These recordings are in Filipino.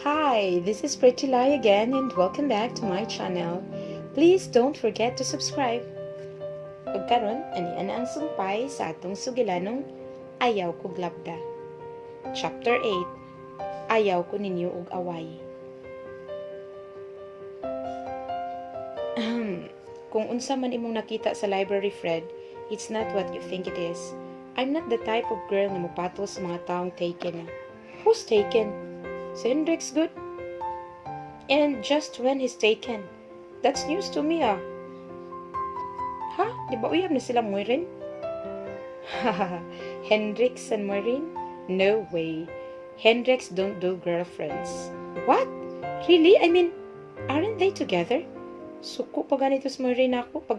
Hi, this is Pretty Lie again and welcome back to my channel. Please don't forget to subscribe. Ug karon ani ana ang sumpay sa atong sugilanong Ayaw ko LABDA. Chapter 8. Ayaw ko ninyo ug Awayi. Kung unsa man imong nakita sa library, Fred, it's not what you think it is. I'm not the type of girl na mupatol sa mga taong taken. Who's taken? Si Hendrix good? And just when he's taken. That's news to me, ah. Ha? Di ba uyab na sila Moirin? Haha, Hendrix and Moirin? No way. Hendrix don't do girlfriends. What? Really? I mean, aren't they together? Suko pa ganito sa Moirin ako pag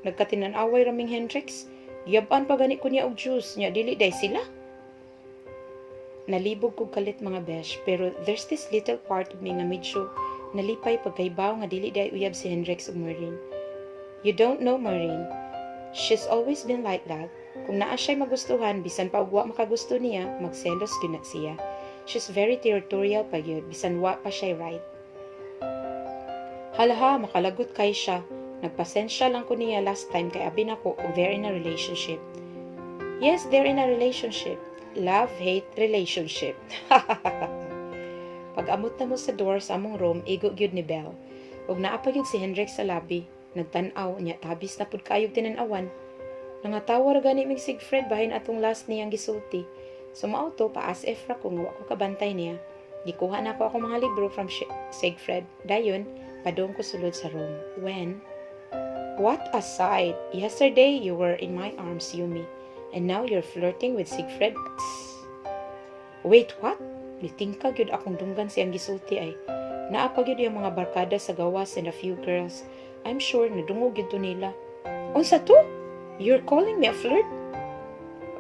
nagkatinan-away raming Hendrix. Giyabaan pa gani ko niya og juice niya. Dili day sila. Nalibog ko kalit mga besh, pero there's this little part of me nga medyo nalipay pagkaibaw nga dili day uyab si Hendrix ug Maureen. You don't know Maureen. She's always been like that. Kung naa siya'y magustuhan, bisan pa og wa makagusto niya, magselos gyud na siya. She's very territorial pa gyud, bisan wa pa siya right. Halaha, makalagot kay siya. Nagpasensya lang ko niya last time kay abin ako og they're in a relationship. Yes, they're in a relationship. Love-hate relationship. Pag-amot na mo sa door sa among room, igo gyud ni Belle. Ug naa pa gyud si Hendrix sa lobby. Nagtan-aw niya tabis na pud kayog tinan-awan. Nangatawa ra gani mig Sigfred bahin atong last niyang gisulti. Sumao to pa as if ra ko nga wa ko kabantay niya. Gikuha na ko akong mga libro from Sigfred. Dayon, padong ko sulod sa room. When? What a sight! Yesterday you were in my arms, Yumi. And now you're flirting with Sigfred? Wait, what? Litingka gyud akong dunggan siyang gisulti ay. Naa pa gyud yung mga barkada sa gawas and a few girls. I'm sure nadungog gyud to nila. Unsa to? You're calling me a flirt?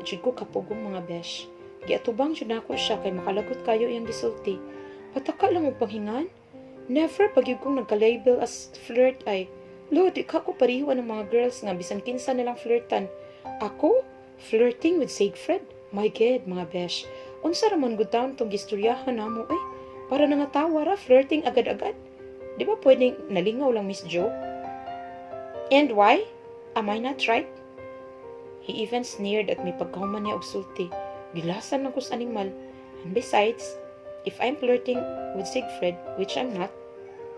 Jud ko kapugong mga besh. Giatubang jud nako siya kay makalagot kayo yung gisulti. Pataka lang og panghingan. Never pagyud kong nagka-label as flirt ay. Lo, di ka ko pariho ng mga girls nga bisan kinsa nilang flirtan. Ako? Flirting with Sigfred? My God, mga besh. Unsa raman gud taon tong gistoryahan namo ay? Para nangatawa ra flirting agad-agad. Di ba pwedeng nalingaw lang Miss Jo? And why? Am I not right? He even sneered at me pagkahuman niya og sulti. Gilasan ako sa animal. And besides, if I'm flirting with Sigfred, which I'm not,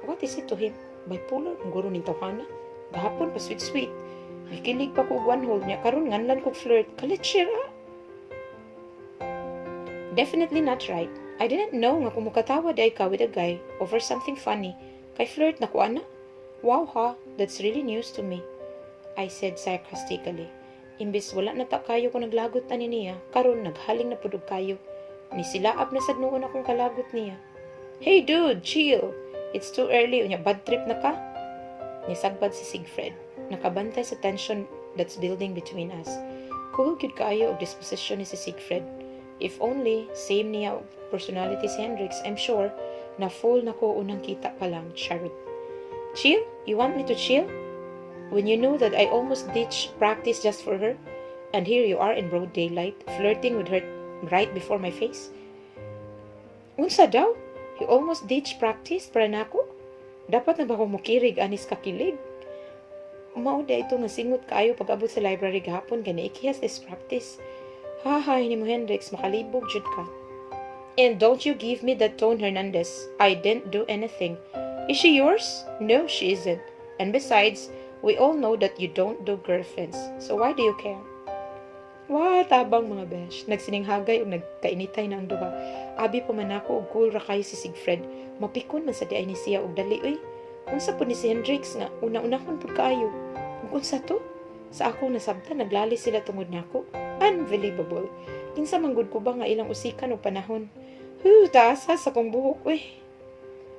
what is it to him? Bipolar ang guro ning tawhana. Gahapon pa sweet-sweet. Nakilig pa ko one hold niya. Karon nganlan ko flirt. Kalit siya. Definitely not right. I didn't know nga kung mukatawa day ka with a guy over something funny. Kay flirt na ko ana. Wow ha, that's really news to me. I said sarcastically. Imbis wala na ta kayo kung naglagot na niya. Karon naghaling na pudog kayo. Nisilaap na sad noon akong kalagot niya. Hey dude, chill. It's too early. Unya bad trip na ka? Nisagbad si Sigfred. Nakabantay sa tension that's building between us. Cool gyud kaayo og disposition ni si Sigfred. If only, same niya og personality si Hendrix, I'm sure, na full na ko unang kita pa lang, charot. Chill? You want me to chill? When you know that I almost ditched practice just for her, and here you are in broad daylight, flirting with her right before my face? Unsa daw? You almost ditched practice para nako? Dapat na ba ko mukirig anis kakilig? Mao da ito nga singot kaayo pag-abot sa library gahapon gani ikihas this practice. Haha, ni mo Hendrix, makalibog jud ka. And don't you give me that tone, Hernandez. I didn't do anything. Is she yours? No, she isn't. And besides, we all know that you don't do girlfriends. So why do you care? Wah, tabang mga besh. Nagsininghagay o nagkainitay na ang duha. Abi pa man ako og cool ra kayo si Sigfred. Mapikon man sa di ay ni siya og dali oy. Unsa po ni si Hendrix nga una-unahon pud kaayo. Ug unsa to? Sa akong nasabtan naglali sila tungod nako. Unbelievable. Kinsa man gud ko ba nga ilang usikan og panahon. Taasa sa kong buhok oy.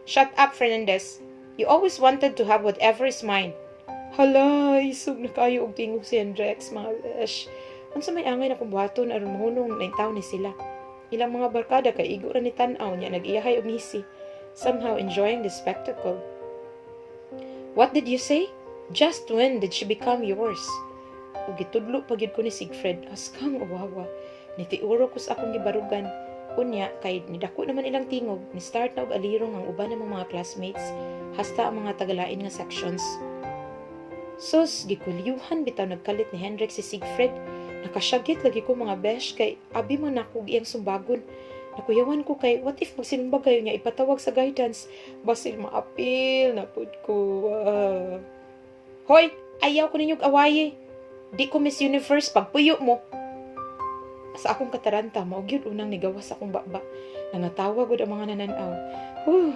Shut up, Fernandez. You always wanted to have whatever is mine. Hala, isog na kayo og tingog si Hendrix, mga besh. Unsa may angay na kong buhaton aron mahunong na taw ni sila. Ilang mga barkada kay igo ra ni tan-aw niya nag-iyahay og misi, somehow enjoying the spectacle. What did you say? Just when did she become yours? Ug gitudlo pa gyud ko ni Sigfred, askang uwawa. Nitiuro ko sa akong gibarugan. Unya, kay nidako naman ilang tingog, ni start na og alirong ang uban ng mga classmates, hasta ang mga tagalain nga sections. Sus, gikulyuhan bitaw nagkalit ni Hendrik si Siegfried. Nakasyagit lagi ko mga besh kay abi man ako iyang sumbagon. Nakuyawan ko kay what if magsinumbag kayo niya ipatawag sa guidance. Basil maapil na pud ko. Hoy, ayaw ko ninyong awayi. Di ko Miss Universe pagpuyo mo. Sa akong kataranta, maugyod unang nigawas akong baba. Nangatawa gud ang mga nananaw.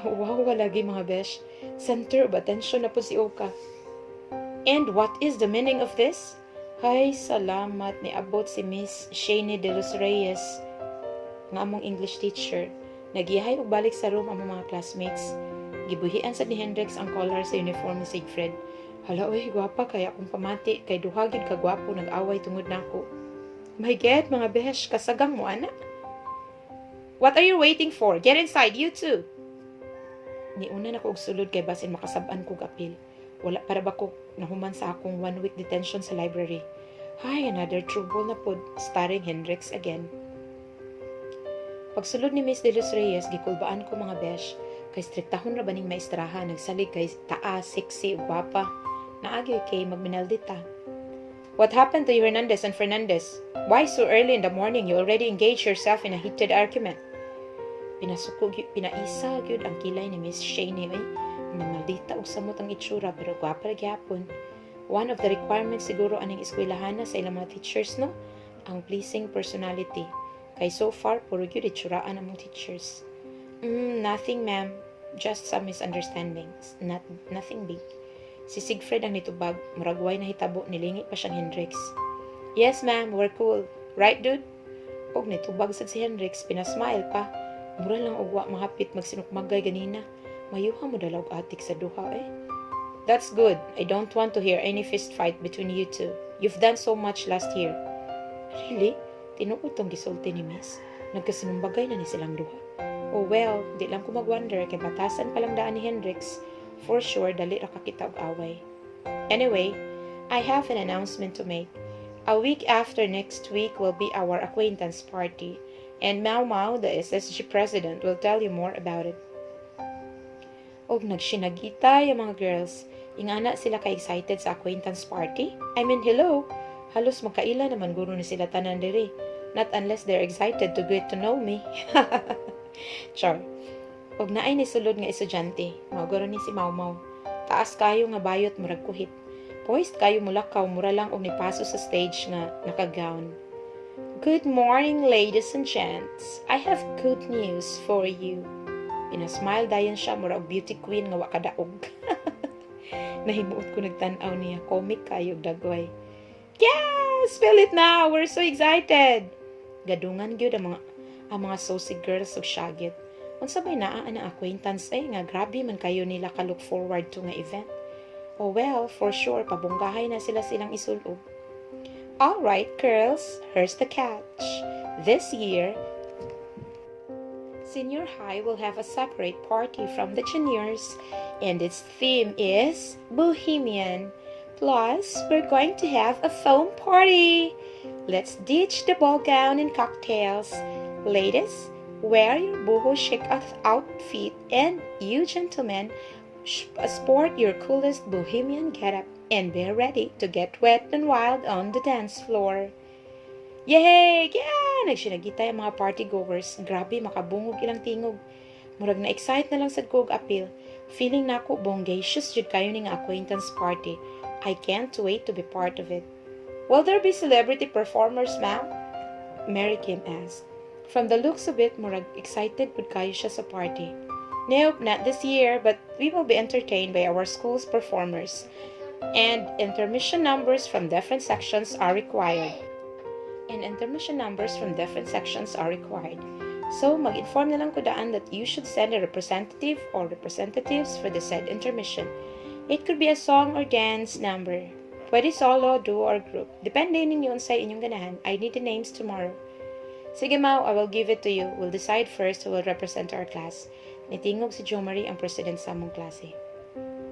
Wow, lagi mga besh. Center of attention na po si Oka. And what is the meaning of this? Hay, salamat ni abot si Miss Shane de los Reyes, nga among English teacher. Nagihay og balik sa room ang mga classmates. Gibuhian sa ni Hendrix ang collar sa uniform ni Siegfried. Hala, oy, gwapa kaya akong pamati kay duha gid ka gwapo nag-away tungod nako. My God, mga besh, kasagang mo ana. What are you waiting for? Get inside, you too. Niuna na ko og sulod kay basin makasab-an kog apil. Wala para ba ko nahuman sa akong 1 week detention sa library. Hay, another trouble na pod, starring Hendrix again. Pagsulod ni Miss De Los Reyes, gikulbaan ko mga besh, kay striktahon ra baning maestrahan, nagsalig kay taas, sexy, gwapa, naagyo kay magminaldita. What happened to you, Hernandez and Fernandez? Why so early in the morning you already engaged yourself in a heated argument? Pinaisa gyud ang kilay ni Miss Shane Maldita og samot ang itsura pero gwapa ra gyapon. One of the requirements siguro aning eskwelahan sa ilang mga teachers no, ang pleasing personality. Kay so far puro gyud itsuraan ang mga teachers. Nothing ma'am, just some misunderstandings. Nothing big. Si Siegfried ang nitubag, muragway na hitabo nilingi pa siyang Hendrix. Yes ma'am, we're cool. Right dude? Og nitubag sad si Hendrix, pinasmile pa. Mura lang og wa mahapit magsinukmagay ganina. Mayuha mo dalaw atik sa duha eh. That's good. I don't want to hear any fist fight between you two. You've done so much last year. Really? Tinuod tong gisulti ni Miss. Nagkasinumbagay na ni silang duha. Oh well, di lang ko mag-wonder kay batasan palang daan ni Hendrix. For sure, dali ra kakita og away. Anyway, I have an announcement to make. A week after next week will be our acquaintance party. And Mau Mau, the SSG president, will tell you more about it. Og nagsinagita yung mga girls. Ingana sila ka-excited sa acquaintance party. I mean, hello. Halos magkaila naman guro ni sila tanan diri. Not unless they're excited to get to know me. Char. Og naay ni sulod nga estudyante. Maugaro ni si Mau Mau. Taas kayo nga bayot murag kuhit. Poised kayo mulakaw mura lang og nipaso sa stage nga naka-gown. Good morning, ladies and gents. I have good news for you. Pinasmile dayon siya mura og beauty queen nga wa kadaog. Nahimuot ko nagtan-aw niya, comic kayo dagway. Yes! Spill it now! We're so excited! Gadungan gyud ang mga saucy girls og syagit. Unsa may naa ang acquaintance nga grabe man kayo nila ka look forward to nga event. Oh well, for sure pabunggahay na silang isulog. All right, girls, here's the catch. This year, Senior High will have a separate party from the juniors, and its theme is Bohemian. Plus, we're going to have a foam party. Let's ditch the ball gown and cocktails. Ladies, wear your boho chic outfit, and you gentlemen, sport your coolest Bohemian getup, and be ready to get wet and wild on the dance floor. Yay! Yeah! Nagsinagita yung mga party-goers. Grabe, makabungog ilang tingog. Murag na-excite na lang sa kog appeal. Feeling na ako bongacious jud kayo ni nga acquaintance party. I can't wait to be part of it. Will there be celebrity performers, ma'am? Mary Kim asked. From the looks of it, murag excited pud kayo siya sa party. Nope, not this year, but we will be entertained by our school's performers. And intermission numbers from different sections are required. So, mag-inform na lang ko daan that you should send a representative or representatives for the said intermission. It could be a song or dance number. Pwede solo, duo, or group. Depende ninyo sa inyong ganahan. I need the names tomorrow. Sige Mau, I will give it to you. We'll decide first who will represent our class. Nitingog si Jo Marie ang president sa among klase.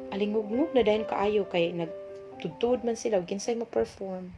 Alingugngug na dahil kaayo kay nagtudtud man sila o ginsay mo perform.